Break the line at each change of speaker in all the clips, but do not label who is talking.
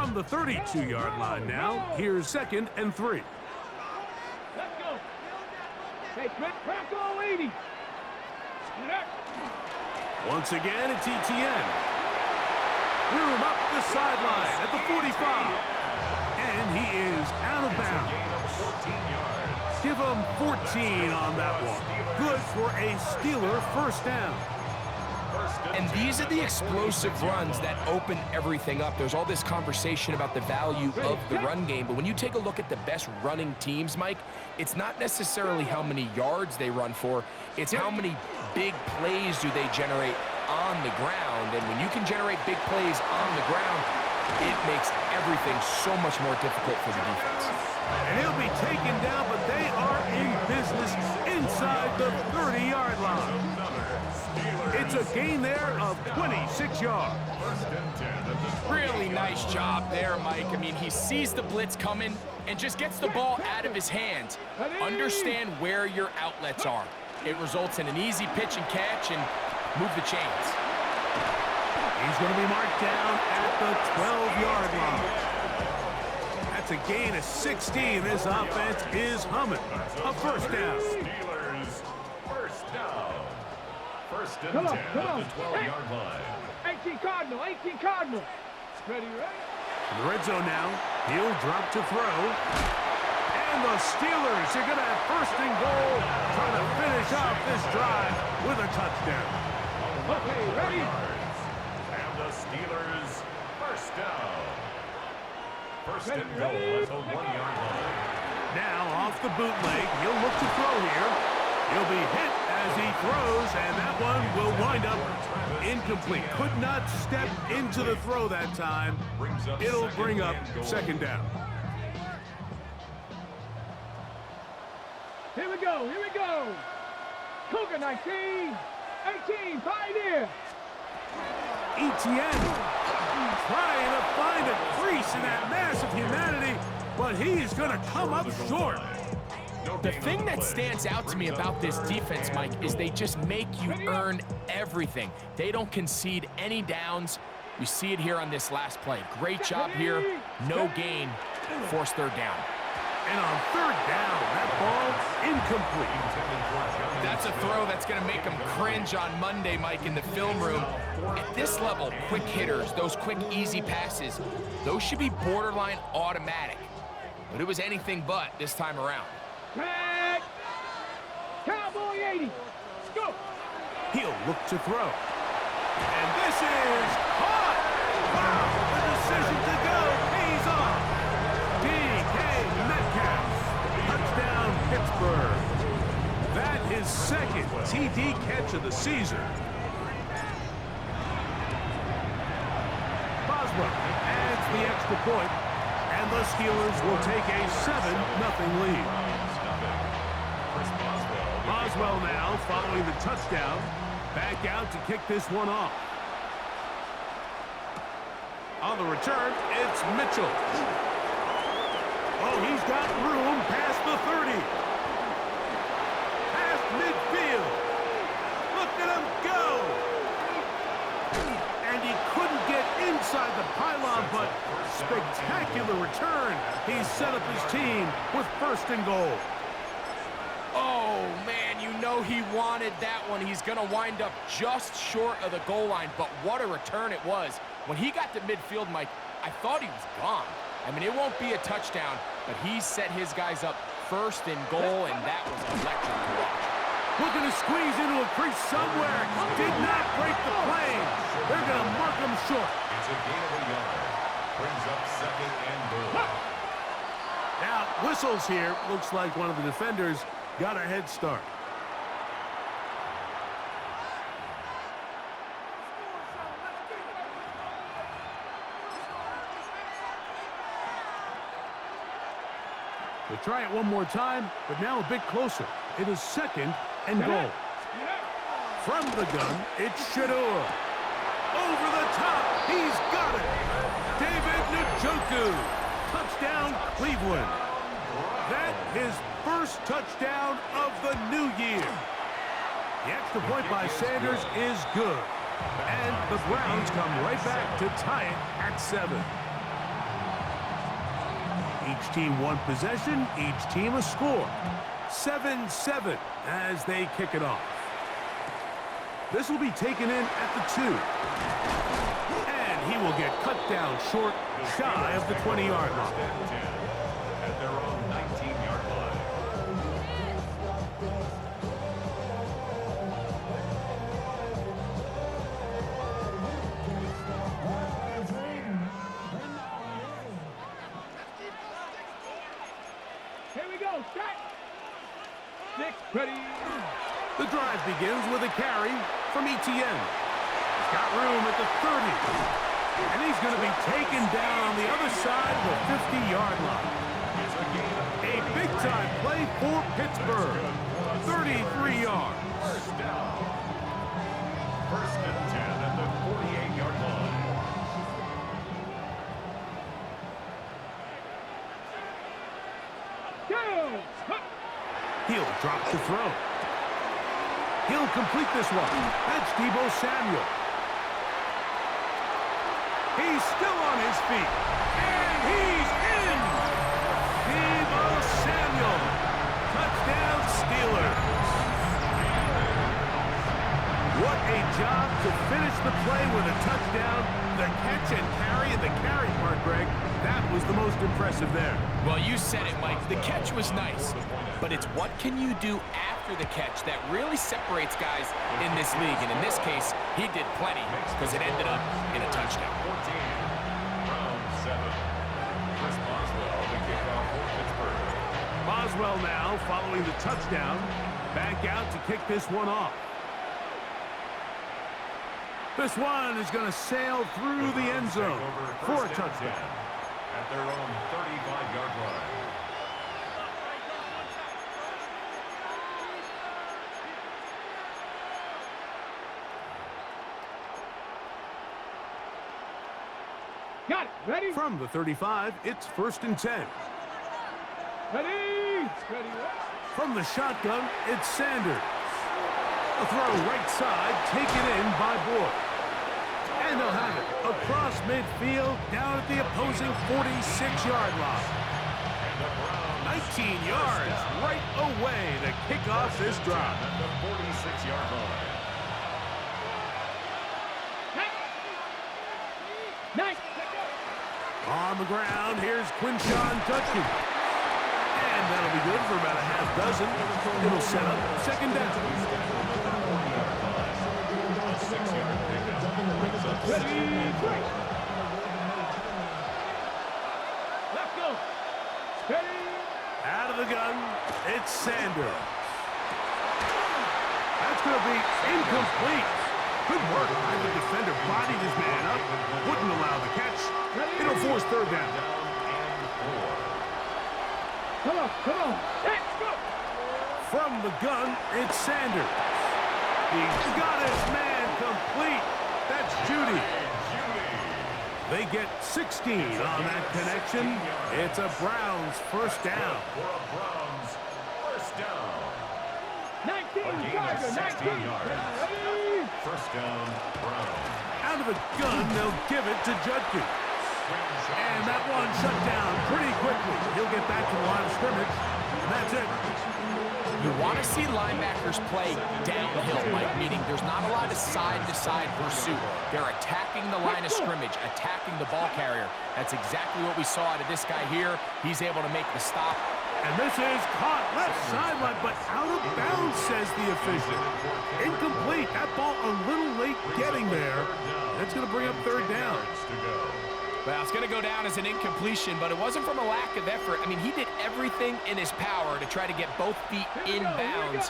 From the 32-yard line now, here's 2nd and 3.
Let's go. Hey, crack all 80.
Once again, it's ETN. Room up the sideline at the 45. And he is out of bounds. Give him 14 on that one. Good for a Steeler first down.
And these are the explosive runs that open everything up. There's all this conversation about the value of the run game, but when you take a look at the best running teams, Mike, it's not necessarily how many yards they run for, it's how many big plays do they generate on the ground. And when you can generate big plays on the ground, it makes everything so much more difficult for the defense.
And he'll be taken down, but they are in business inside the 30-yard line. It's a gain there of 26 yards.
Really nice job there, Mike. I mean, he sees the blitz coming and just gets the ball out of his hands. Understand where your outlets are. It results in an easy pitch and catch and move the chains.
He's going to be marked down at the 12-yard line. That's a gain of 16. This offense is humming. A first down.
Steelers, first down. First and 10
Come on.
at the 12-yard line.
18 Cardinal. Ready?
In the red zone now. He'll drop to throw. And the Steelers are going to have first and goal, trying to finish off this drive with a touchdown.
Okay, ready?
And the Steelers, first down. First and goal at the 1-yard line.
Now off the bootleg, he'll look to throw here. He'll be hit as he throws, and that one will wind up incomplete. Could not step into the throw that time. It'll bring up second down.
Here we go. Cougar 19, 18, Pioneer.
ETN trying to find a crease in that mass of humanity, but he's going to come up short.
The thing that stands out to me about this defense, Mike, is they just make you earn everything. They don't concede any downs. You see it here on this last play. Great job here. No gain. Forced third down.
And on third down, that ball incomplete.
That's a throw that's going to make them cringe on Monday, Mike, in the film room. At this level, quick hitters, those quick, easy passes, those should be borderline automatic. But it was anything but this time around.
Tag. Cowboy 80. Go.
He'll look to throw. And this is caught. Wow, the decision to go pays off. DK Metcalf. Touchdown, Pittsburgh. That is second TD catch of the season. Boswell adds the extra point, and the Steelers will take a 7-0 lead. Boswell now, following the touchdown, back out to kick this one off. On the return, it's Mitchell. Oh, he's got room past the 30. Past midfield. Look at him go. And he couldn't get inside the pylon, but spectacular return. He set up his team with first and goal.
Oh, man, you know he wanted that one. He's going to wind up just short of the goal line, but what a return it was. When he got to midfield, Mike, I thought he was gone. I mean, it won't be a touchdown, but he set his guys up first and goal, and that was electric to watch.
Looking to squeeze into a crease somewhere. Did not break the plane. They're going to mark him short.
It's a gain of a yard. Brings up second and goal.
Now, whistles here. Looks like one of the defenders got a head start. They try it one more time, but now a bit closer. It is second and goal. From the gun, it's Shedeur. Over the top, he's got it. David Njoku. Touchdown, Cleveland. That his first touchdown of the new year. The extra point by Sanders is good. And the Browns come right back to tie it at 7. Each team one possession, each team a score. 7-7 as they kick it off. This will be taken in at the 2. And he will get cut down short, shy of the 20-yard line.
At their own 19-yard line.
Here we go. Set. 6. Ready.
The drive begins with a carry from Etienne. He's got room at the 30. And he's going to be taken down on the other side of the 50-yard line. A big-time play for Pittsburgh. 33 yards.
First down. First and 10 at the 48-yard line.
Go.
He'll drop the throw. He'll complete this one. That's Deebo Samuel. He's still on his feet. And he's in! Deebo Samuel. Touchdown Steelers. What a job to finish the play with a touchdown. The catch and carry, and the carry part, Greg, that was the most impressive there.
Well, you said it, Mike. The catch was nice, but it's what can you do after the catch that really separates guys in this league. And in this case, he did plenty because it ended up in a touchdown.
14. Round 7. Chris Boswell, the kickoff for Pittsburgh.
Boswell now following the touchdown. Back out to kick this one off. This one is going to sail through the end zone for a touchdown.
At their own 35-yard line.
Got it. Ready.
From the 35, it's 1st and 10.
Ready. Ready.
From the shotgun, it's Sanders. A throw right side, taken in by Boyd. And they'll have it across midfield, down at the opposing 46-yard line. 19 yards right away to kick off this drive.
At the 46-yard line.
Nice.
On the ground, here's Quinshawn Judkins. And that'll be good for about a half dozen. It'll set up 2nd down.
Ready. Break. Let's go. Steady.
Out of the gun, it's Sanders. That's going to be incomplete. Good work by the defender. Bodied his man up. Wouldn't allow the catch. It'll force 3rd down.
Come on. Come on. Let's go.
From the gun, it's Sanders. He's got his man complete. That's Judy. They get 16 on that connection. It's a Browns 1st down.
For a Browns first down.
19 yards. 19
yards.
Ready.
First down, Browns.
Out of the gun, they'll give it to Judkins. And that one shut down pretty quickly. He'll get back to the line of scrimmage. And that's it.
You want to see linebackers play downhill, Mike, meaning there's not a lot of side-to-side pursuit. They're attacking the line of scrimmage, attacking the ball carrier. That's exactly what we saw out of this guy here. He's able to make the stop.
And this is caught left sideline, but out of bounds, says the official. Incomplete. That ball a little late getting there. That's going to bring up 3rd down.
Well, it's going to go down as an incompletion, but it wasn't from a lack of effort. I mean, he did everything in his power to try to get both feet in bounds.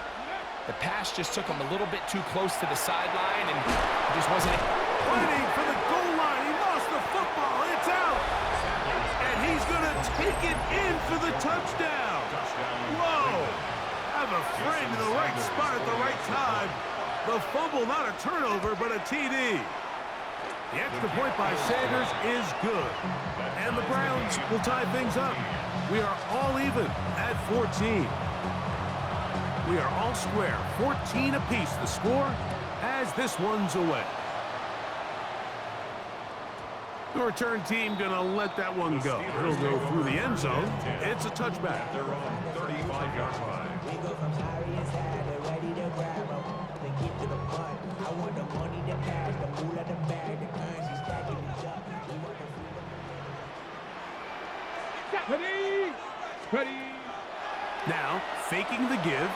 The pass just took him a little bit too close to the sideline, and it just wasn't it.
Fighting for the goal line. He lost the football. It's out. And he's going to take it in for the touchdown. Whoa. Have a friend in the right spot at the right time. The fumble, not a turnover, but a TD. The extra point by Sanders is good. And the Browns will tie things up. We are all even at 14. We are all square. 14 apiece the score as this one's away. The return team going to let that one go. It'll go through the end zone. It's a touchback.
Their own 35-yard line.
We go from sorry inside, they're ready to grab them. They get to the punt. I want the money, the cash, the moolah, the bag, the currency stacking each up. We want the freedom.
Ready. Ready.
Now, faking the give.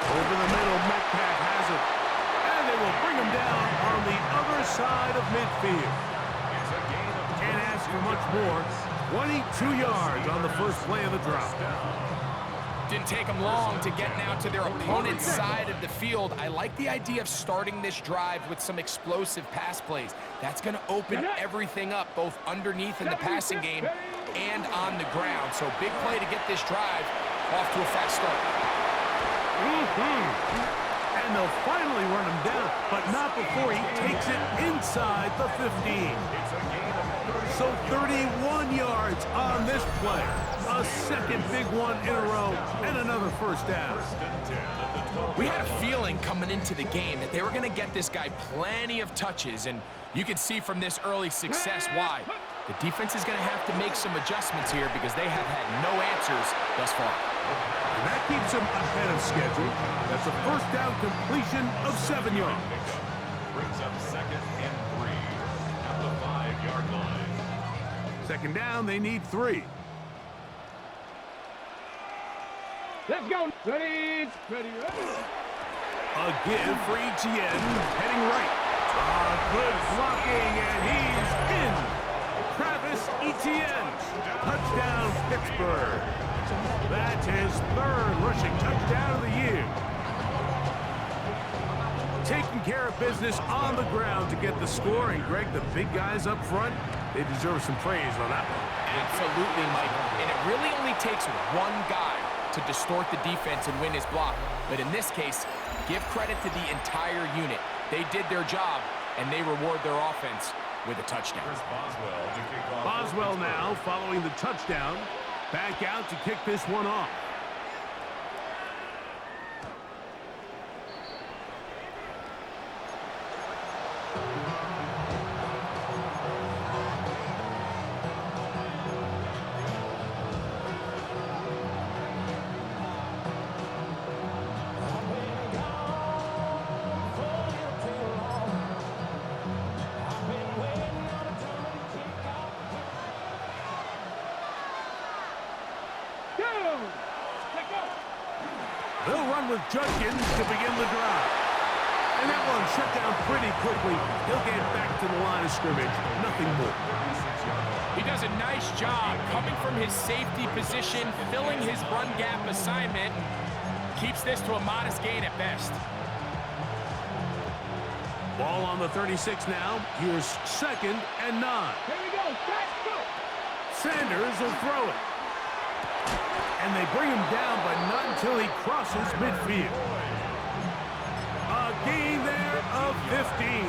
Over the middle, Metcalf has it. And they will bring him down on the other side of midfield.
It's a gain of
Can't ask for much more. 22 yards on the first play of the drop.
Didn't take them long to get now to their opponent's side of the field. I like the idea of starting this drive with some explosive pass plays. That's going to open everything up, both underneath in the passing game and on the ground. So big play to get this drive off to a fast start.
And they'll finally run him down, but not before he takes it inside the 15. So 31 yards on this play. A second big one in a row, and another first down.
We had a feeling coming into the game that they were going to get this guy plenty of touches, and you can see from this early success why. The defense is going to have to make some adjustments here because they have had no answers thus far.
And that keeps him ahead of schedule. That's a first down completion of 7 yards.
brings up 2nd and 3 at the 5-yard line.
Second down, they need 3.
Let's go. Ready. Ready. Ready.
A give for Etienne, heading right. Good blocking, and he's in. Travis Etienne, touchdown Pittsburgh. That's his 3rd rushing touchdown of the year. Taking care of business on the ground to get the score, and Greg, the big guys up front, they deserve some praise on that one.
Absolutely, Mike. And it really only takes one guy to distort the defense and win his block. But in this case, give credit to the entire unit. They did their job, and they reward their offense with a touchdown.
Here's Boswell to kick off.
Boswell now, following the touchdown, back out to kick this one off. They'll run with Judkins to begin the drive. And that one shut down pretty quickly. He'll get back to the line of scrimmage. Nothing more.
He does a nice job coming from his safety position, filling his run gap assignment. Keeps this to a modest gain at best.
Ball on the 36 now. Here's 2nd and 9.
Here we go. Let's go.
Sanders will throw it. And they bring him down, but not until he crosses midfield. A gain there of 15.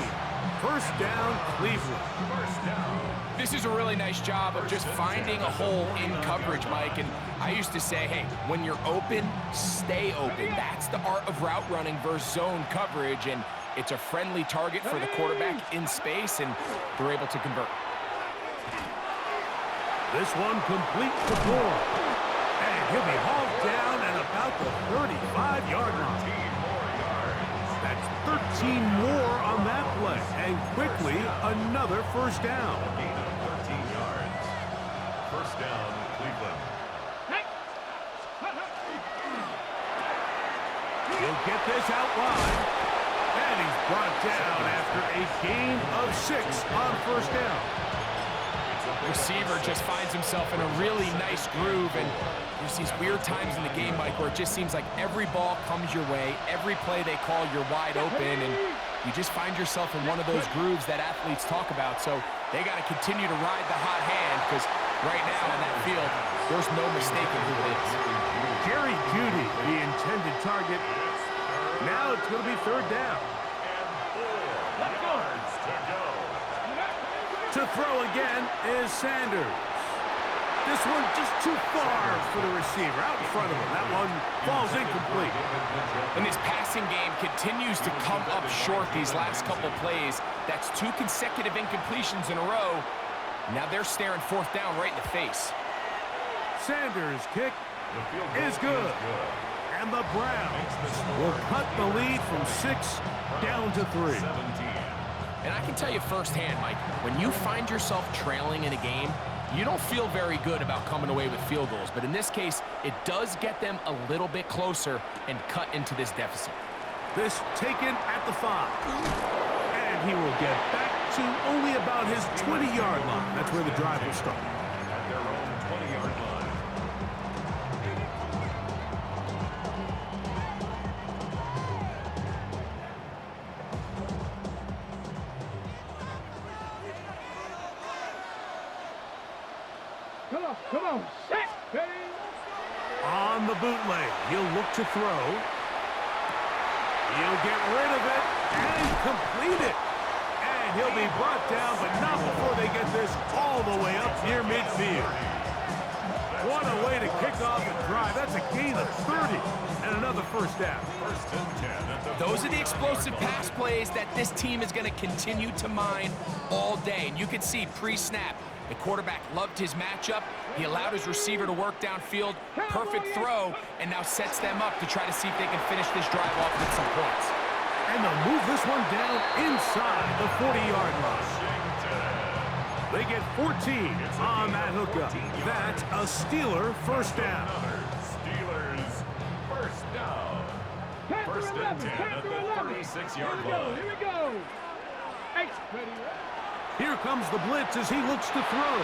First down, Cleveland.
First down.
This is a really nice job of just finding a hole in coverage, Mike. And I used to say, hey, when you're open, stay open. That's the art of route running versus zone coverage. And it's a friendly target for the quarterback in space, and they're able to convert.
This one complete to Moore. And he'll be hauled down at about the 35-yard line. That's 13 more on that play. And quickly, another first down.
Gain of 13 yards. First down, Cleveland.
Hey.
He'll get this out wide. And he's brought down after a gain of 6 on first down.
Receiver just finds himself in a really nice groove, and there's these weird times in the game, Mike, where it just seems like every ball comes your way, every play they call, you're wide open, and you just find yourself in one of those grooves that athletes talk about. So they got to continue to ride the hot hand, because right now in that field, there's no mistaking who it is.
Jerry Jeudy, the intended target. Now it's going to be 3rd down.
And 4 yards to go.
To throw again is Sanders. This one just too far for the receiver, out in front of him. That one falls incomplete.
And this passing game continues to come up short these last couple plays. That's 2 consecutive incompletions in a row. Now they're staring 4th down right in the face.
Sanders' kick is good. And the Browns will cut the lead from 6 down to 3.
And I can tell you firsthand, Mike, when you find yourself trailing in a game, you don't feel very good about coming away with field goals. But in this case, it does get them a little bit closer and cut into this deficit.
This taken at the 5. And he will get back to only about his 20-yard line. That's where the drive will start.
At their own 20-yard line.
Come on, set, ready.
On the bootleg, he'll look to throw. He'll get rid of it and complete it. And he'll be brought down, but not before they get this all the way up near midfield. What a way to kick off a drive. That's a gain of 30 and another first down.
1st and 10 at the
Those are the explosive pass plays that this team is going to continue to mine all day. And you can see pre-snap, the quarterback loved his matchup. He allowed his receiver to work downfield. Perfect throw, and now sets them up to try to see if they can finish this drive off with some points.
And they'll move this one down inside the 40-yard line. They get 14 on that hookup. That's a Steeler first down.
Steelers first down. 1st and 10 at the 36-yard line.
Here we go. X, ready.
Here comes the blitz as he looks to throw.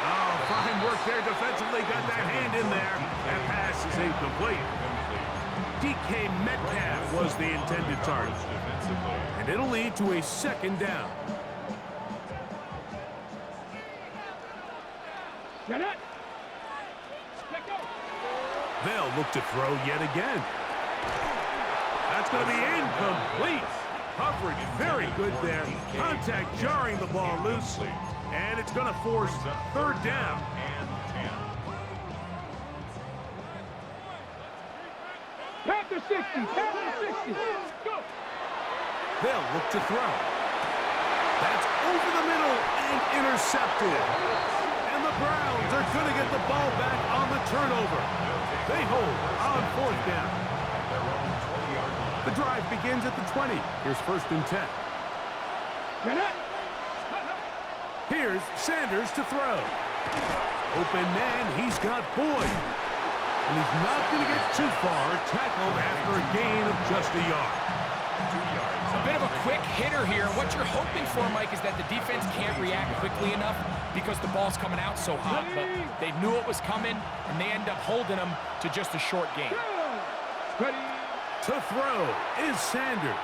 Oh, fine work there defensively. Got that hand in there. That pass is incomplete. DK Metcalf was the intended target. And it'll lead to a 2nd down.
Get it. Let go.
They'll look to throw yet again. That's going to be incomplete. Coverage very good there. Contact jarring the ball loose. And it's going to force 3rd down.
And 10.
Panther 60. Panther 60. Go.
They'll look to throw. That's over the middle and intercepted. And the Browns are going to get the ball back on the turnover. They hold on 4th down. The drive begins at the 20. Here's 1st and 10.
Get it.
Here's Sanders to throw. Open man, he's got Boyd. And he's not going to get too far, tackled after a gain of just a yard.
2 yards.
A bit of a quick hitter here. What you're hoping for, Mike, is that the defense can't react quickly enough because the ball's coming out so hot. But they knew it was coming, and they end up holding them to just a short gain.
Ready.
To throw is Sanders.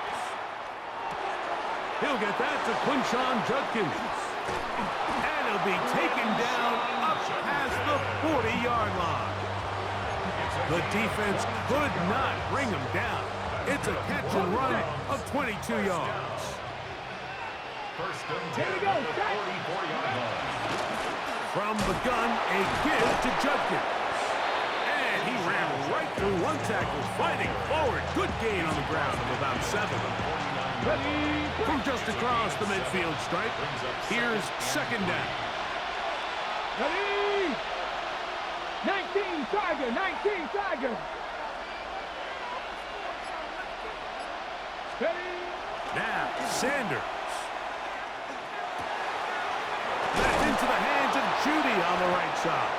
He'll get that to Quinshon Judkins. And he'll be taken down up past the 40-yard line. The defense could not bring him down. It's a catch and run of 22 yards.
1st and 10
Here we go.
at the 44-yard line.
From the gun, a give to Judkins. And he ran right through one tackle, fighting forward. Good gain on the ground of about 7.
Ready.
From just across the midfield stripe, here's 2nd down.
Ready. 19 Tiger. 19 Tiger. Ready.
Now, Sanders. That's into the hands of Judy on the right side.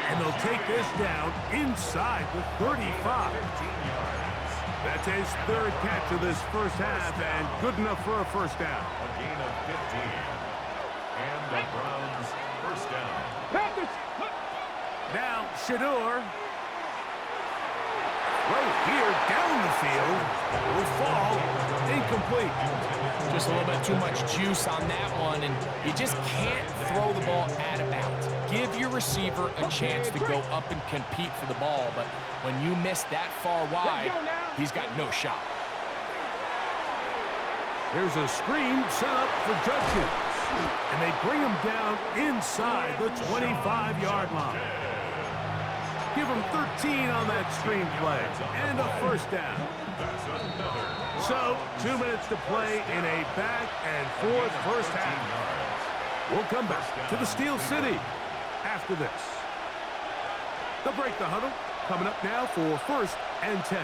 And they'll take this down inside the 35. That's his 3rd catch of this first half, and good enough for a first down.
A gain of 15. And the Browns first down.
Panthers.
Now, Shador. Right here, down the field. Will fall. Incomplete.
Just a little bit too much juice on that one, and you just can't throw the ball at about. Give your receiver a chance to go up and compete for the ball, but when you miss that far wide, he's got no shot.
Here's a screen set up for Judkins. And they bring him down inside the 25-yard line. Give him 13 on that screenplay and a first down. So, 2 minutes to play in a back-and-forth first half. We'll come back to the Steel City after this. They'll break the huddle. Coming up now for 1st and 10.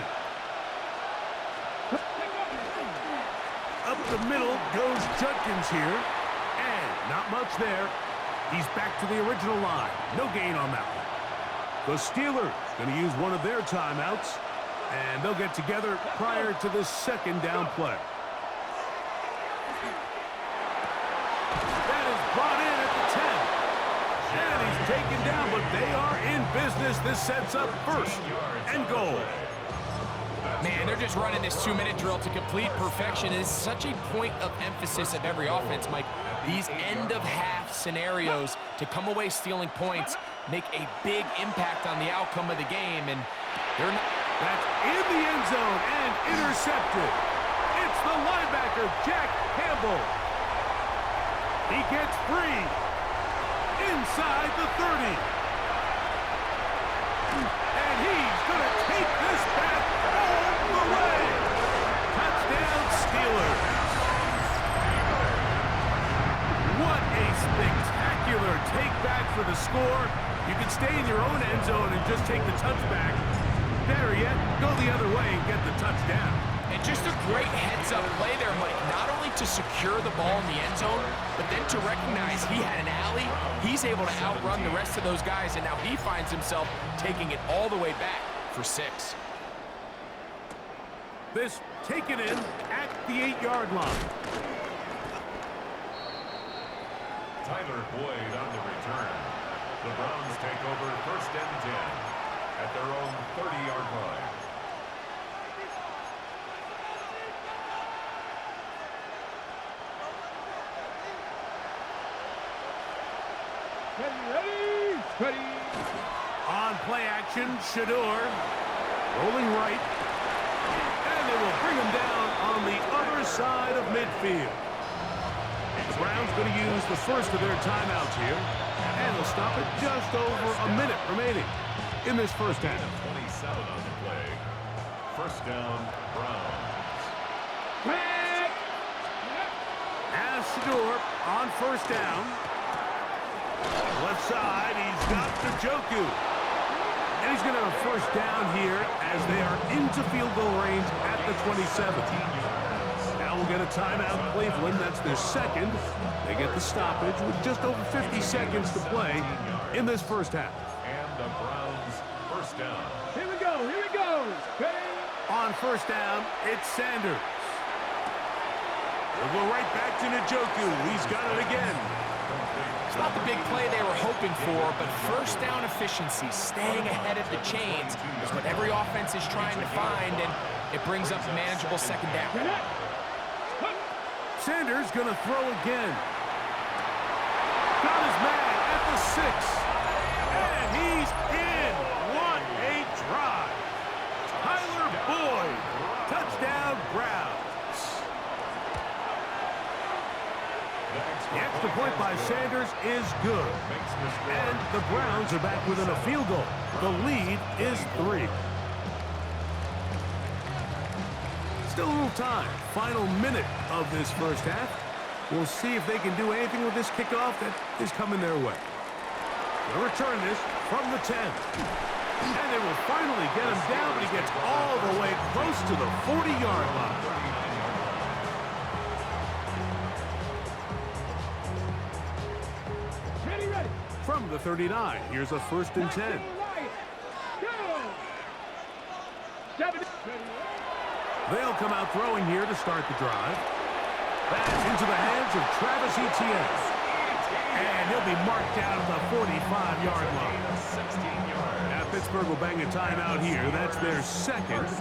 Up the middle goes Judkins here. And not much there. He's back to the original line. No gain on that one. The Steelers going to use one of their timeouts. And they'll get together prior to the second down play. That is brought in at the 10. And he's taken down, but they are in business. This sets up 1st and goal.
Man, they're just running this 2-minute drill to complete perfection. It is such a point of emphasis of every offense, Mike. These end-of-half scenarios to come away stealing points make a big impact on the outcome of the game, and they're not...
That's in the end zone and intercepted. It's the linebacker, Jack Campbell. He gets free inside the 30. And he's going to take this back all the way. Touchdown, Steelers. What a spectacular take back for the score. You can stay in your own end zone and just take the touchback. Better yet, go the other way and get the touchdown.
And just a great heads-up play there, Mike. Not only to secure the ball in the end zone, but then to recognize he had an alley. He's able to outrun the rest of those guys, and now he finds himself taking it all the way back for 6.
This taken in at the 8-yard line.
Tyler Boyd on the return. The Browns take over 1st and 10 at their own 30-yard line.
Ready.
On play action, Shador rolling right. And they will bring him down on the other side of midfield. The Browns going to use the first of their timeouts here. And they'll stop it just over a minute remaining in this first half.
27 on the play. 1st down, Browns.
As Shador on 1st down. Left side, he's got Njoku. And he's going to have a 1st down here as they are into field goal range at the 27. Now we'll get a timeout, Cleveland. That's their 2nd. They get the stoppage with just over 50 seconds to play in this first half.
And the Browns 1st down.
Here we go. Ready.
On 1st down, it's Sanders. We'll go right back to Njoku. He's got it again.
It's not the big play they were hoping for, but 1st down efficiency, staying ahead of the chains, is what every offense is trying to find, and it brings up a manageable 2nd down.
Sanders going to throw again. Got his man at the 6. And he's in. What a drive. Tyler Boyd. Touchdown, Browns. The extra point by Sanders is good. And the Browns are back within a field goal. The lead is 3. Still a little time. Final minute of this first half. We'll see if they can do anything with this kickoff that is coming their way. They'll return this from the 10. And they will finally get him down, but he gets all the way close to the 40-yard line.
Ready.
From the 39, here's a 1st and 10. They'll come out throwing here to start the drive. That's into the hands of Travis Etienne. And he'll be marked down at the 45-yard line. Now Pittsburgh will bang a timeout here. That's their 2nd.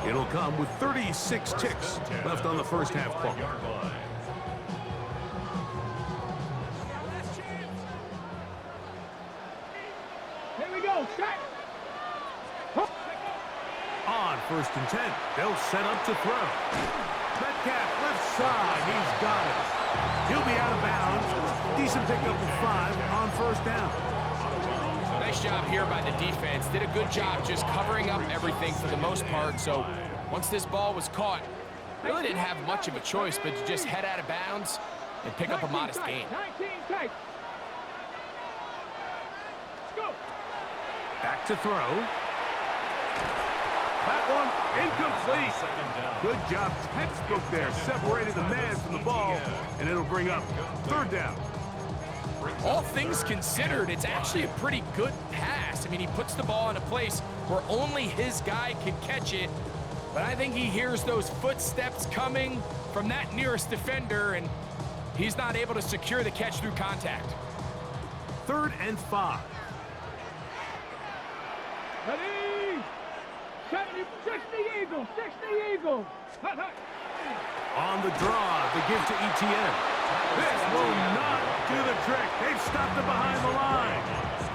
It'll come with 36 ticks left on the first half clock.
Here we go. Shot.
On 1st and 10, they'll set up to throw. Metcalf, left side. He's got it. He'll be out of bounds. Decent pickup of 5 on first down.
Nice job here by the defense. Did a good job just covering up everything for the most part. So once this ball was caught, really didn't have much of a choice but to just head out of bounds and pick up a modest gain.
19 tight. Let's go.
Back to throw. That one incomplete. Good job, textbook there. Separated the man from the ball, and it'll bring up third down.
All things considered, it's actually a pretty good pass. I mean, he puts the ball in a place where only his guy can catch it, but I think he hears those footsteps coming from that nearest defender, and he's not able to secure the catch through contact.
3rd and 5.
Ready. 60 Eagles. 60 Eagles. Hut, hut.
On the draw, the give to ETN. This will not do the trick. They've stopped it behind the line.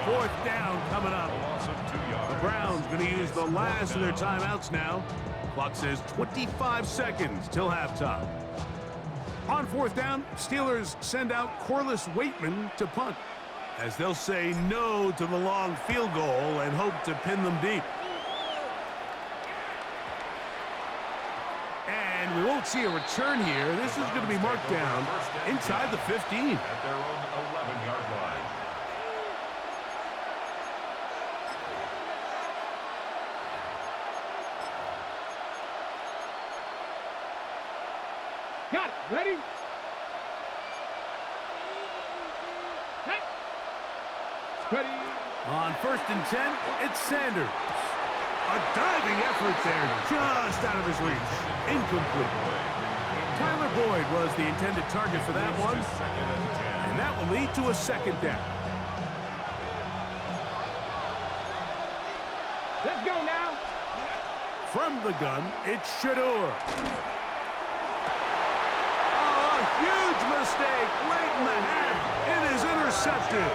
4th down coming up. The Browns going to use the last of their timeouts now. Clock says 25 seconds till halftime. On 4th down, Steelers send out Corliss Waitman to punt, as they'll say no to the long field goal and hope to pin them deep. And we won't see a return here. This is going to be marked down inside the 15.
At their own 11-yard line.
Got it. Ready. Hey. Ready.
On 1st and 10, it's Sanders. A diving effort there, just out of his reach. Incomplete. Tyler Boyd was the intended target for that one, and that will lead to a 2nd down.
Let's go now.
From the gun, it's Shador. Oh, a huge mistake late in the half. It is intercepted.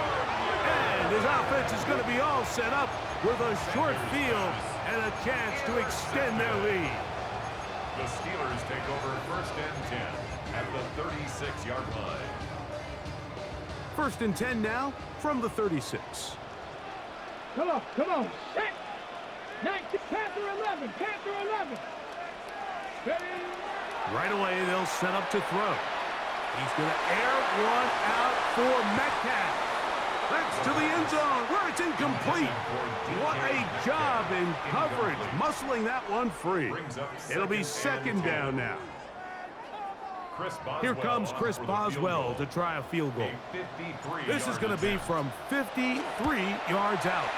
And his offense is going to be all set up with a short field and a chance to extend their lead.
The Steelers take over 1st and 10 at the 36-yard line.
1st and 10 now from the 36.
Come on. Come on. Set. 19. Panther 11. Panther 11. Ready.
Right away, they'll set up to throw. He's going to air one out for Metcalf. That's to the end zone where it's incomplete. What a job in coverage, muscling that one free. It'll be 2nd down now. Here comes Chris Boswell to try a field goal. This is going to be from 53 yards out.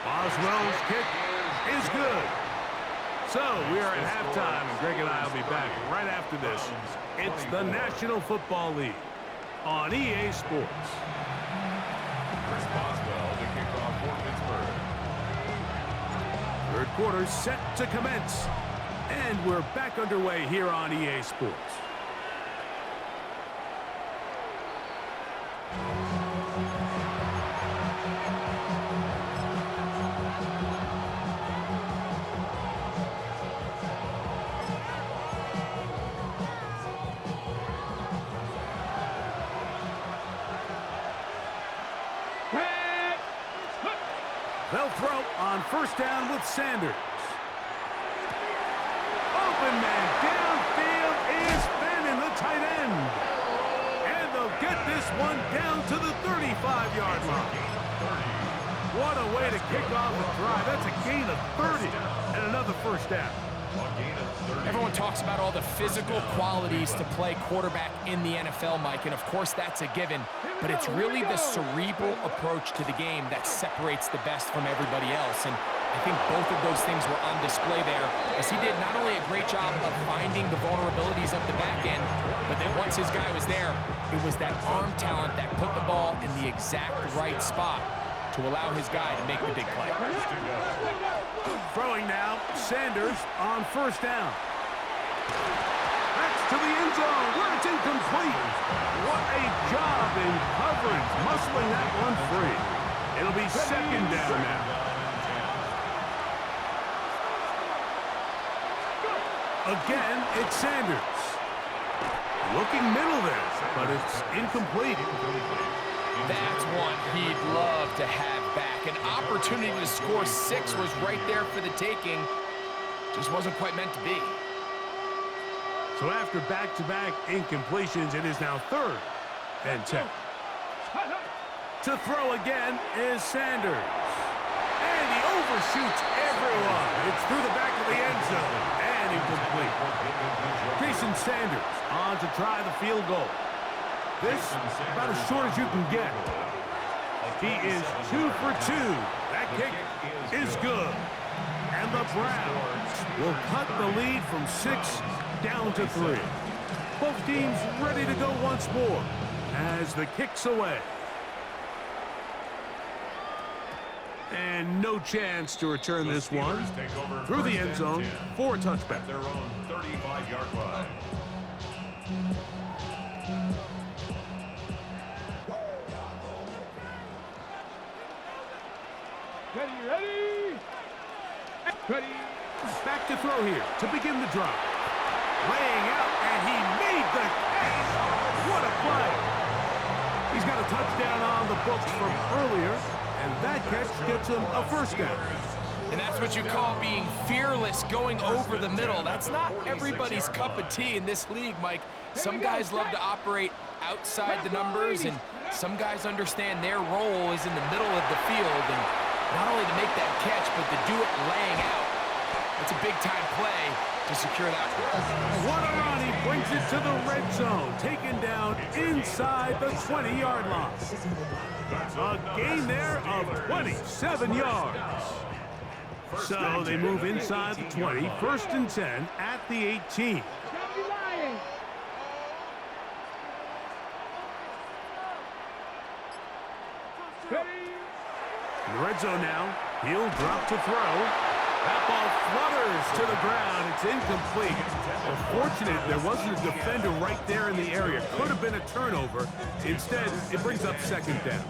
Boswell's kick is good. So we are at halftime, and Greg and I will be back right after this. It's the National Football League on EA Sports.
Chris Boswell to kick off for Pittsburgh.
3rd quarter set to commence. And we're back underway here on EA Sports. They'll throw on 1st down with Sanders. Open man downfield is Fannin, the tight end. And they'll get this one down to the 35-yard line. What a way to kick off a drive. That's a gain of 30 and another 1st down.
Everyone talks about all the physical qualities to play quarterback in the NFL, Mike, and of course that's a given, but it's really the cerebral approach to the game that separates the best from everybody else, and I think both of those things were on display there, as he did not only a great job of finding the vulnerabilities of the back end, but then once his guy was there, it was that arm talent that put the ball in the exact right spot to allow his guy to make the big play.
Throwing now, Sanders on 1st down. That's to the end zone where it's incomplete. What a job in coverage, muscling that one free. It'll be 2nd down now. Again, it's Sanders. Looking middle there, but it's incomplete.
That's one he'd love to have back. An opportunity to score 6 was right there for the taking. Just wasn't quite meant to be.
So after back-to-back incompletions, it is now 3rd and 10. To throw again is Sanders. And he overshoots everyone. It's through the back of the end zone and incomplete. Jason Sanders on to try the field goal. This about as short as you can get. He is 2 for 2. That kick is good. And the Browns will cut the lead from 6 down to 3. Both teams ready to go once more as the kick's away. And no chance to return this one through the end zone for a touchback.
Their own 35-yard line.
Ready? Ready?
Back to throw here to begin the drive. Laying out, and he made the catch. What a play. He's got a touchdown on the books from earlier, and that catch gets him a first down.
And that's what you call being fearless, going over the middle. That's not everybody's cup of tea in this league, Mike. Some guys love to operate outside the numbers, and some guys understand their role is in the middle of the field, and not only to make that catch, but to do it laying out. That's a big-time play to secure that one.
What a run. He brings it to the red zone, taken down inside the 20-yard line. A gain there of 27 yards. So they move inside the 20, 1st and 10 at the 18. In the red zone now, he'll drop to throw. That ball flutters to the ground. It's incomplete. Fortunate there wasn't a defender right there in the area. Could have been a turnover. Instead, it brings up 2nd down.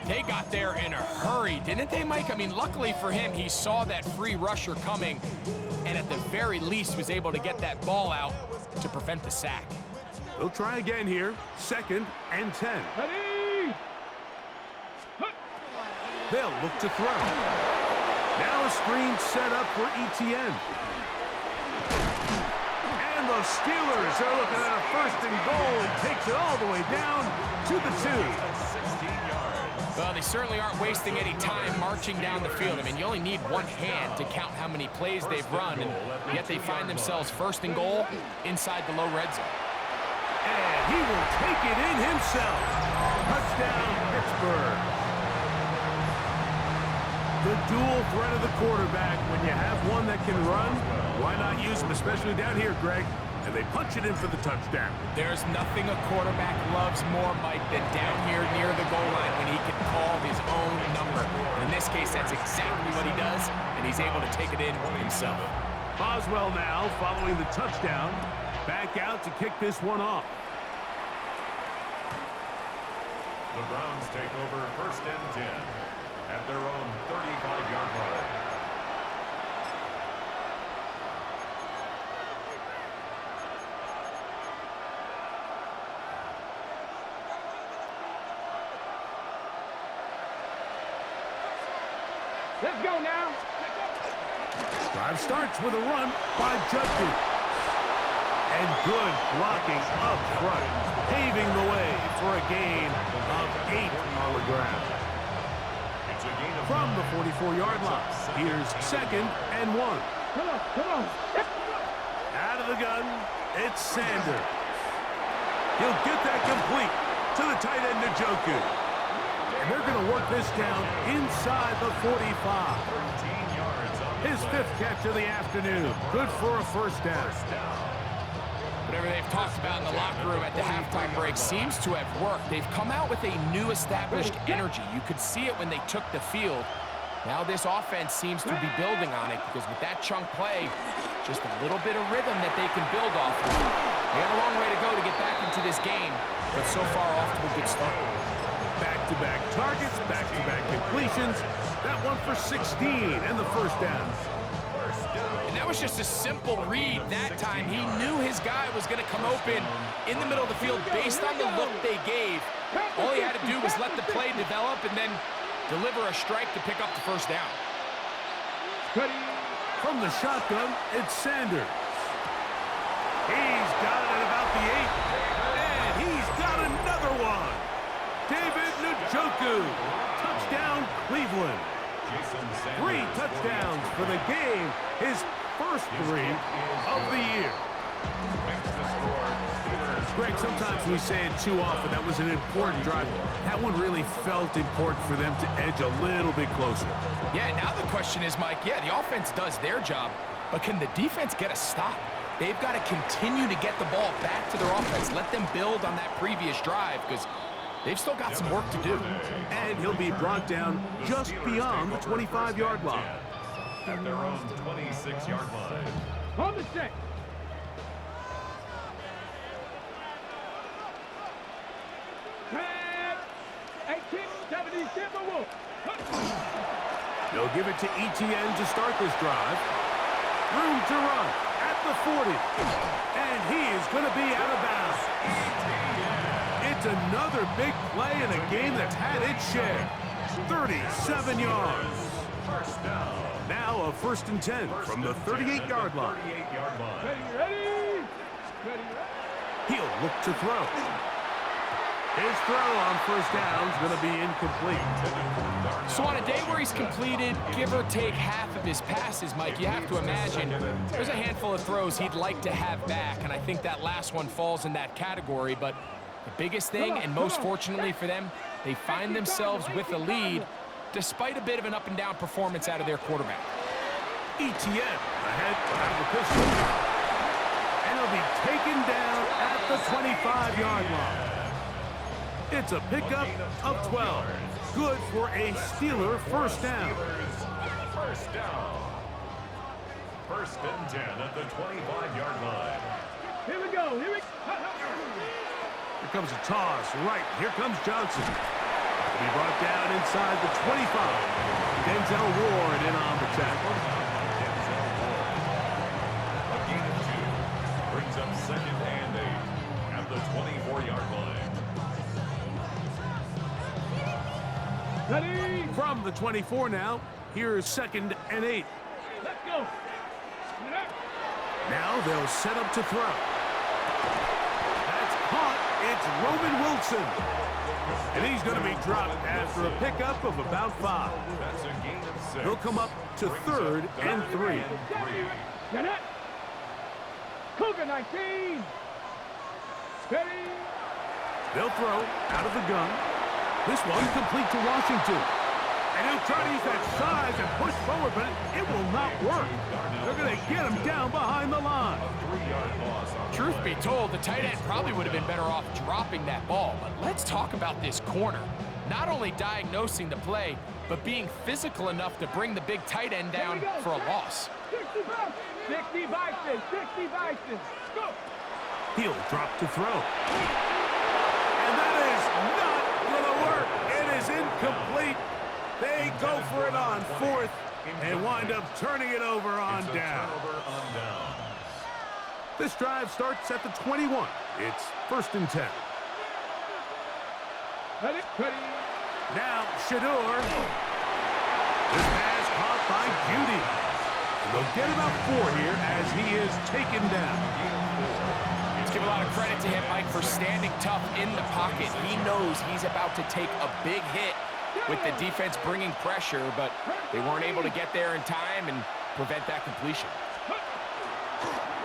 They got there in a hurry, didn't they, Mike? I mean, luckily for him, he saw that free rusher coming, and at the very least was able to get that ball out to prevent the sack.
They'll try again here. 2nd and 10.
Ready?
They'll look to throw. Now a screen set up for ETN. And the Steelers are looking at a 1st and goal. He takes it all the way down to the 2.
Well, they certainly aren't wasting any time marching down the field. I mean, you only need one hand to count how many plays they've run, and yet they find themselves 1st and goal inside the low red zone.
And he will take it in himself. Touchdown, Pittsburgh. The dual threat of the quarterback. When you have one that can run, why not use him, especially down here, Greg? And they punch it in for the touchdown.
There's nothing a quarterback loves more, Mike, than down here near the goal line when he can call his own number. In this case, that's exactly what he does, and he's able to take it in himself.
Boswell now, following the touchdown, back out to kick this one off.
The Browns take over 1st and 10 at their own 35-yard line.
Let's go now.
Drive starts with a run by Judkins. And good blocking up front, paving the way for a gain of 8 on the ground. From the 44-yard line, here's 2nd and 1.
Come on.
Out of the gun, it's Sanders. He'll get that complete to the tight end, Njoku. And they're going to work this down inside the 45. His 5th catch of the afternoon. Good for a 1st down.
Whatever they've talked about in the locker room at the halftime break seems to have worked. They've come out with a new established energy. You could see it when they took the field. Now this offense seems to be building on it because with that chunk play, just a little bit of rhythm that they can build off of. They have a long way to go to get back into this game, but so far off to a good start.
Back-to-back targets, back-to-back completions. That one for 16 and the 1st down.
And that was just a simple read that time. He knew his guy was going to come open in the middle of the field based on the look they gave. All he had to do was let the play develop and then deliver a strike to pick up the first down.
From the shotgun, it's Sanders. He's got it at about the 8. And he's got another one. David Njoku. Touchdown, Cleveland. 3 touchdowns for the game. His first 3 of the year. Greg, sometimes we say it too often. That was an important drive. That one really felt important for them to edge a little bit closer.
Yeah, now the question is, Mike, yeah, the offense does their job, but can the defense get a stop? They've got to continue to get the ball back to their offense. Let them build on that previous drive because they've still got some work to do.
And he'll be brought down just beyond the 25-yard line.
At their own 26-yard line.
On the check. Tag. 1870 Timberwolves.
They'll give it to Etienne to start this drive. Room to run at the 40. And he is going to be out of bounds. It's another big play in a game that's had its share. 37 yards.
First down.
Now a 1st and 10 from the 38-yard line.
38-yard line.
Ready.
He'll look to throw. His throw on first down is going to be incomplete.
So on a day where he's completed, give or take half of his passes, Mike, you have to imagine there's a handful of throws he'd like to have back, and I think that last one falls in that category. But the biggest thing, and most fortunately for them, they find themselves with a lead despite a bit of an up-and-down performance out of their quarterback.
Etienne ahead out of the pistol. And he'll be taken down at the 25-yard line. It's a pickup of 12. Good for a Steeler first down.
First down. 1st and 10 at the 25-yard line.
Here we go.
Here comes a toss. Right. Here comes Johnson. He'll be brought down inside the 25. Denzel Ward in on the tackle.
Denzel Ward. A gain of 2. Brings up 2nd and 8 at the 24-yard line.
Ready.
From the 24 now, here's 2nd and 8.
Let's go.
Now they'll set up to throw. That's caught. It's Roman Wilson. And he's going to be dropped after a pickup of about 5.
That's a gain of 6.
He'll come up to 3rd and 3.
Get it. Cougar 19. Ready.
They'll throw out of the gun. This one complete to Washington. And he'll try to use that size and push forward, but it will not work. They're going to get him down behind the line.
Truth be told, the tight end probably would have been better off dropping that ball. But let's talk about this corner. Not only diagnosing the play, but being physical enough to bring the big tight end down for a loss.
60 Bison. Go.
He'll drop to throw. And that is not going to work. It is incomplete. They go for it on 4th and wind up turning it over on down. This drive starts at the 21. It's 1st and 10.
Ready.
Now Shador. This pass caught by Judy. They'll get about 4 here as he is taken down.
Let's give a lot of credit to him, Mike, for standing tough in the pocket. He knows he's about to take a big hit with the defense bringing pressure, but they weren't able to get there in time and prevent that completion.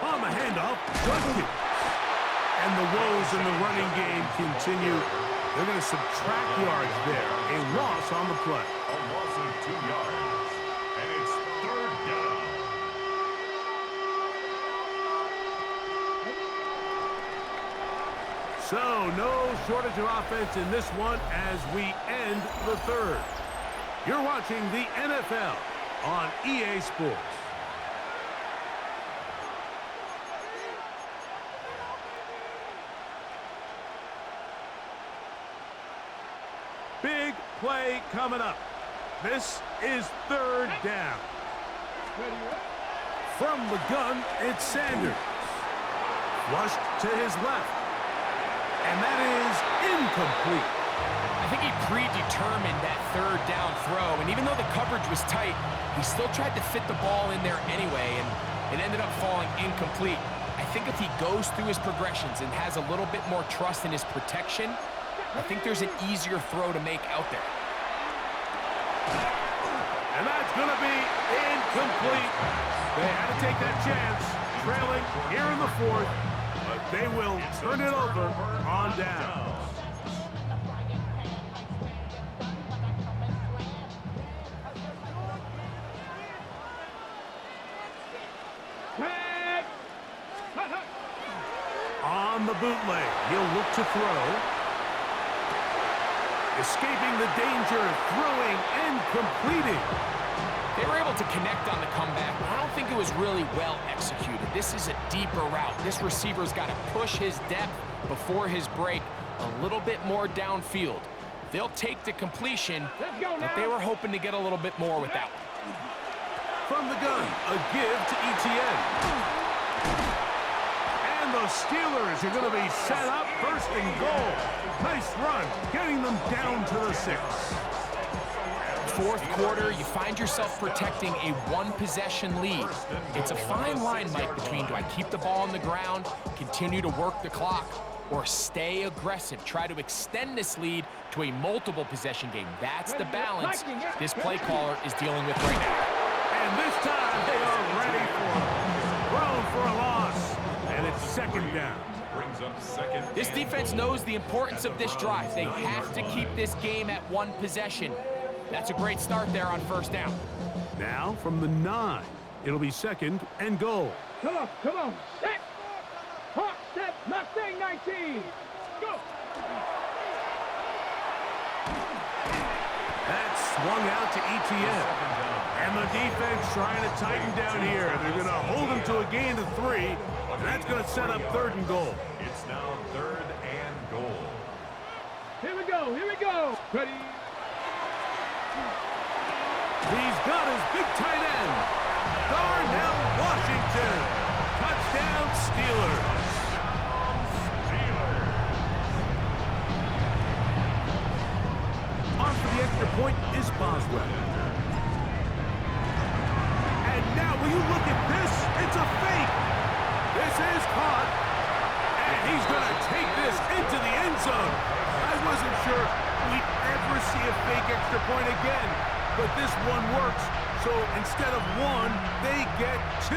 On the handoff, Judkins. And the woes in the running game continue. They're going to subtract yards there. A loss on the play.
A loss of 2 yards. And it's 3rd down.
So, no shortage of offense in this one as we end the 3rd. You're watching the NFL on EA Sports. Big play coming up. This is 3rd down. From the gun, it's Sanders. Flushed to his left. And that is incomplete.
I think he predetermined that third down throw, and even though the coverage was tight, he still tried to fit the ball in there anyway, and it ended up falling incomplete. I think if he goes through his progressions and has a little bit more trust in his protection, I think there's an easier throw to make out there.
And that's going to be incomplete. They had to take that chance, trailing here in the fourth, but they will turn it over on down. On the bootleg, he'll look to throw. Escaping the danger, throwing and completing.
They were able to connect on the comeback, but I don't think it was really well executed. This is a deeper route. This receiver's got to push his depth before his break a little bit more downfield. They'll take the completion, but they were hoping to get a little bit more with that one.
From the gun, a give to ETN. And the Steelers are going to be set up first and goal. Nice run, getting them down to the 6.
Fourth quarter, you find yourself protecting a one-possession lead. It's a fine line, Mike, between do I keep the ball on the ground, continue to work the clock, or stay aggressive, try to extend this lead to a multiple-possession game. That's the balance this play caller is dealing with right now.
And this time, they are ready for it. Thrown for a loss, and it's second down.
Brings up second.
This defense knows the importance of this drive. They have to keep this game at one possession. That's a great start there on first down.
Now from the 9, it'll be second and goal.
Come on, set. Hawk, set, Mustang 19. Go.
That's swung out to ETN. And the defense trying to tighten down here. They're going to hold him to a gain of 3. And that's going to set up third and goal.
It's now third and goal.
Here we go. Ready.
He's got his big tight end, Darnell Washington. Touchdown, Steelers. On for the extra point is Boswell. And now, will you look at this? It's a fake. This is caught. And he's going to take this into the end zone. I wasn't sure we'd ever see a fake extra point again. But this one works, so instead of 1, they get 2.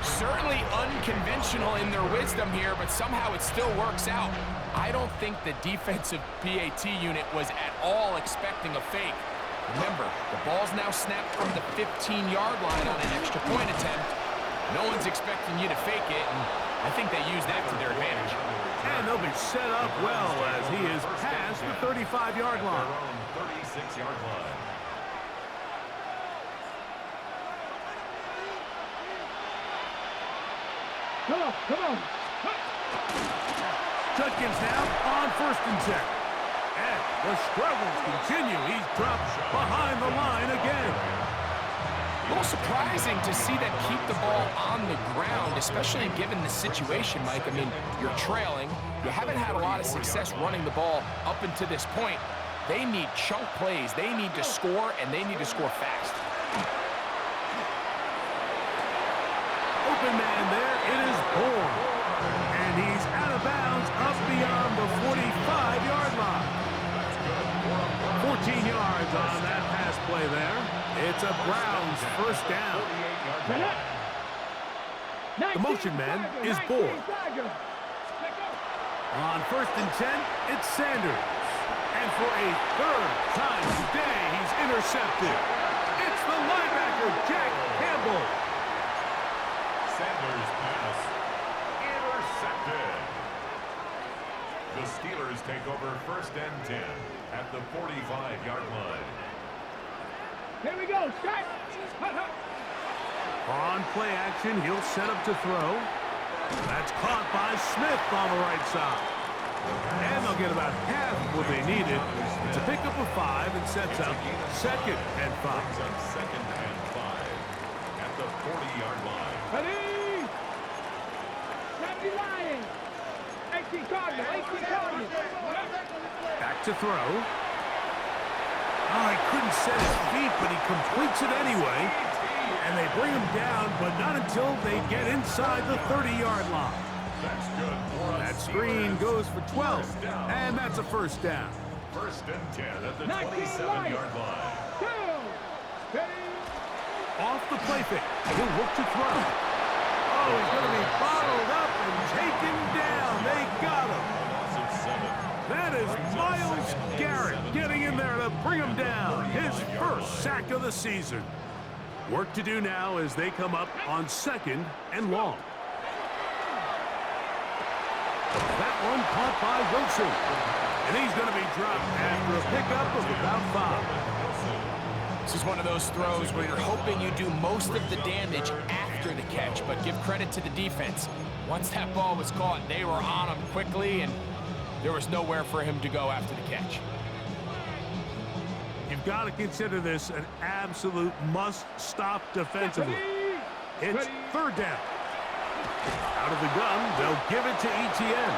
Certainly unconventional in their wisdom here, but somehow it still works out. I don't think the defensive PAT unit was at all expecting a fake. Remember, the ball's now snapped from the 15-yard line on an extra point attempt. No one's expecting you to fake it, and I think they use that to their advantage.
And they'll be set up well as he is past the 35-yard line.
36-yard line.
Come on.
Judkins now on first and 10. And the struggles continue. He's dropped behind the line again.
A little surprising to see them keep the ball on the ground, especially given the situation, Mike. I mean, you're trailing. You haven't had a lot of success running the ball up until this point. They need chunk plays. They need to score, and they need to score fast.
Open man there. It is Bourne. And he's out of bounds up beyond the 45-yard line. 14 yards on that pass play there. It's a Browns first down. The motion man is Bourne. On first and 10, it's Sanders. And for a third time today, he's intercepted. It's the linebacker, Jack Campbell.
Sanders pass intercepted. The Steelers take over first and 10 at the 45-yard line.
Here we go, strike.
On play action, he'll set up to throw. That's caught by Smith on the right side. And they'll get about half of what they needed. It's a pickup of 5 and sets up second and 5.
Second and 5 at the 40-yard line.
Ready? 70 Lions. 18 Cardinals. 18 Cardinals.
Back to throw. Oh, he couldn't set his feet, but he completes it anyway. And they bring him down, but not until they get inside the 30-yard line.
That's good for
That screen goes for 12, and that's a first down.
First and 10 at the
19
27-yard line.
2. Ready?
Off the play fake. He'll look to throw. Oh, he's going to be bottled up and taken down. They got him.
Loss of 7.
That is Myles Garrett getting in there to bring him down. His first sack of the season. Work to do now as they come up on 2nd and long. That one caught by Wilson. And he's going to be dropped after a pickup of about 5.
This is one of those throws where you're hoping you do most of the damage after the catch, but give credit to the defense. Once that ball was caught, they were on him quickly, and there was nowhere for him to go after the catch.
You've got to consider this an absolute must-stop defensively. It's 3rd down. Out of the gun, they'll give it to Etienne.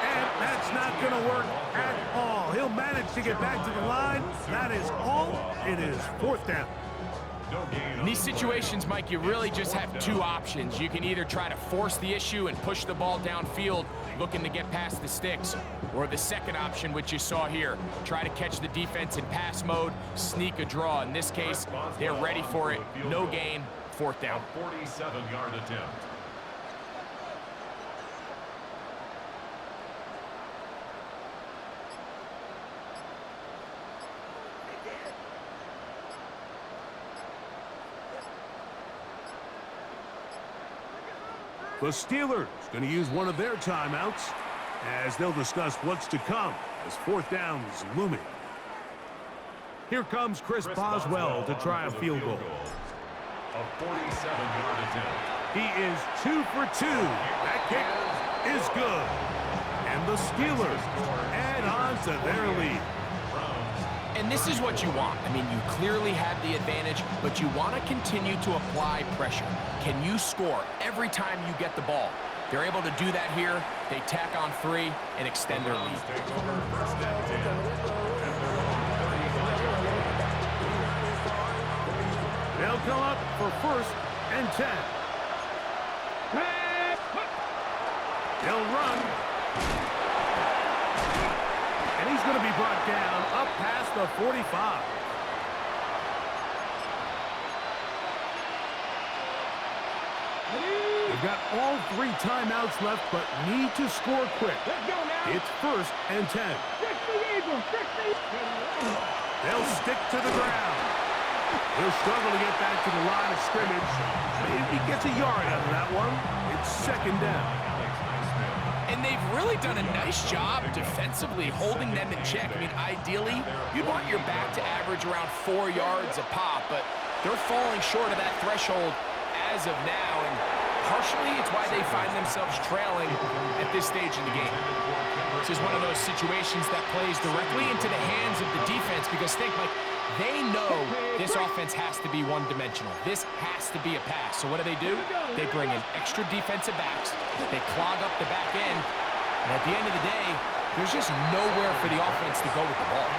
And that's not going to work at all. He'll manage to get back to the line. That is all. It is 4th down.
In these situations, Mike, you really just have 2 options. You can either try to force the issue and push the ball downfield, looking to get past the sticks, or the second option, which you saw here, try to catch the defense in pass mode, sneak a draw. In this case, they're ready for it. No gain, 4th down.
47-yard attempt.
The Steelers going to use one of their timeouts as they'll discuss what's to come as 4th down is looming. Here comes Chris Boswell to try a field goal.
A 47-yard attempt.
He is 2 for 2. That kick is good. And the Steelers add on to their lead.
And this is what you want. I mean, you clearly have the advantage, but you want to continue to apply pressure. Can you score every time you get the ball? They're able to do that here. They tack on 3 and extend their lead.
Take over first and 10.
They'll come up for 1st and 10. They'll run. And he's going to be brought down up past the 45. They've got all 3 timeouts left, but need to score quick.
Let's go now.
It's 1st and 10.
60 Eagles. 60.
They'll stick to the ground. He'll struggle to get back to the line of scrimmage. Maybe gets a yard out of that one. It's 2nd down.
And they've really done a nice job defensively holding them in check. I mean, ideally, you'd want your back to average around 4 yards a pop, but they're falling short of that threshold as of now, and partially it's why they find themselves trailing at this stage in the game. This is one of those situations that plays directly into the hands of the defense, because think, Mike, they know this offense has to be one-dimensional. This has to be a pass. So what do? They bring in extra defensive backs. They clog up the back end. And at the end of the day, there's just nowhere for the offense to go with the ball.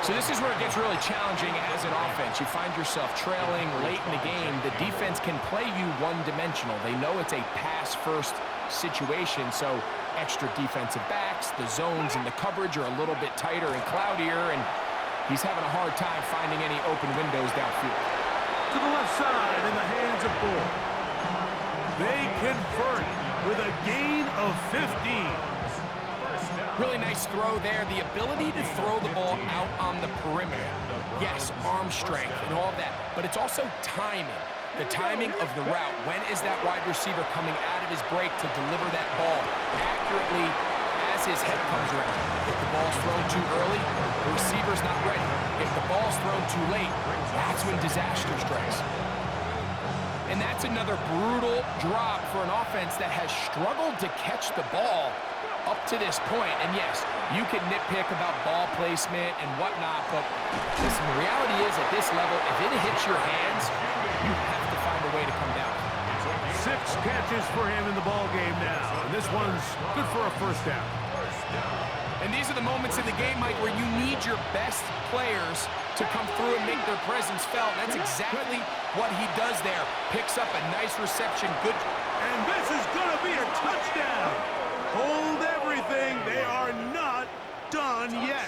So this is where it gets really challenging as an offense. You find yourself trailing late in the game. The defense can play you one-dimensional. They know it's a pass-first situation, so extra defensive backs, the zones and the coverage are a little bit tighter and cloudier, and he's having a hard time finding any open windows downfield.
To the left side in the hands of Bull. They convert with a gain of 15.
Really nice throw there. The ability to throw the ball out on the perimeter. Yes, arm strength and all that, but it's also timing. The timing of the route. When is that wide receiver coming out of his break to deliver that ball accurately as his head comes around? If the ball's thrown too early, the receiver's not ready. If the ball's thrown too late, that's when disaster strikes. And that's another brutal drop for an offense that has struggled to catch the ball up to this point. And yes, you can nitpick about ball placement and whatnot, but listen, the reality is at this level, if it hits your hands, you have to find a
6 catches for him in the ball game now. And this one's good for a first down.
And these are the moments in the game, Mike, where you need your best players to come through and make their presence felt. That's exactly what he does there. Picks up a nice reception. Good.
And this is going to be a touchdown. Hold everything. They are not done yet.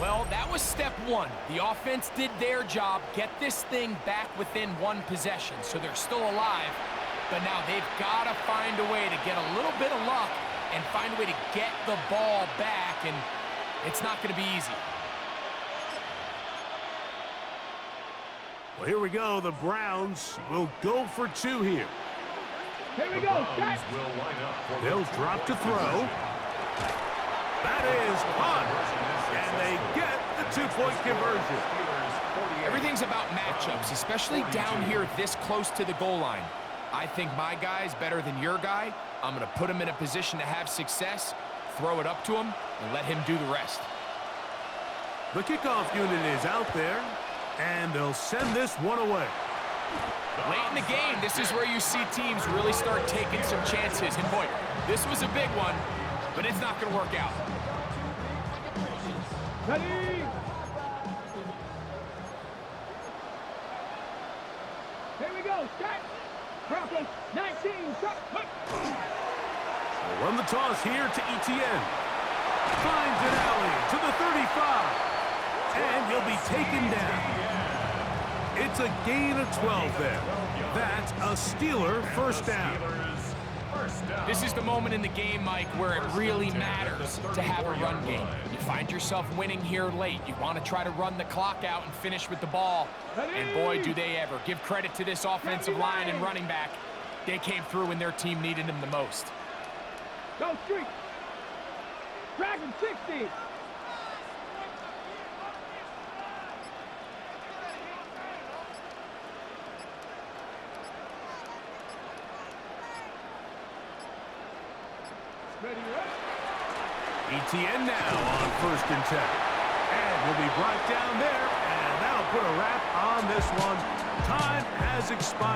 Well, that was step one. The offense did their job, get this thing back within one possession, so they're still alive. But now they've got to find a way to get a little bit of luck and find a way to get the ball back, and it's not going to be easy.
Well, here we go. The Browns will go for 2 here.
Here we go. Set.
They'll drop to throw. That is caught. And they get the 2-point conversion.
Everything's about matchups, especially down here this close to the goal line. I think my guy's better than your guy. I'm going to put him in a position to have success, throw it up to him, and let him do the rest.
The kickoff unit is out there, and they'll send this one away.
Late in the game, this is where you see teams really start taking some chances. And boy, this was a big one, but it's not going to work out.
Ready. Here we go. Set. Broncos 19.
They'll run the toss here to Etienne. Finds an alley to the 35. And he'll be taken down. It's a gain of 12 there. That's a Steeler first down.
This is the moment in the game, Mike, where it really matters to have a run game. You find yourself winning here late. You want to try to run the clock out and finish with the ball. And boy, do they ever. Give credit to this offensive line and running back. They came through when their team needed them the most.
Go street. Dragon 60.
Etienne now on 1st and 10. And will be brought down there, and that'll put a wrap on this one. Time has expired.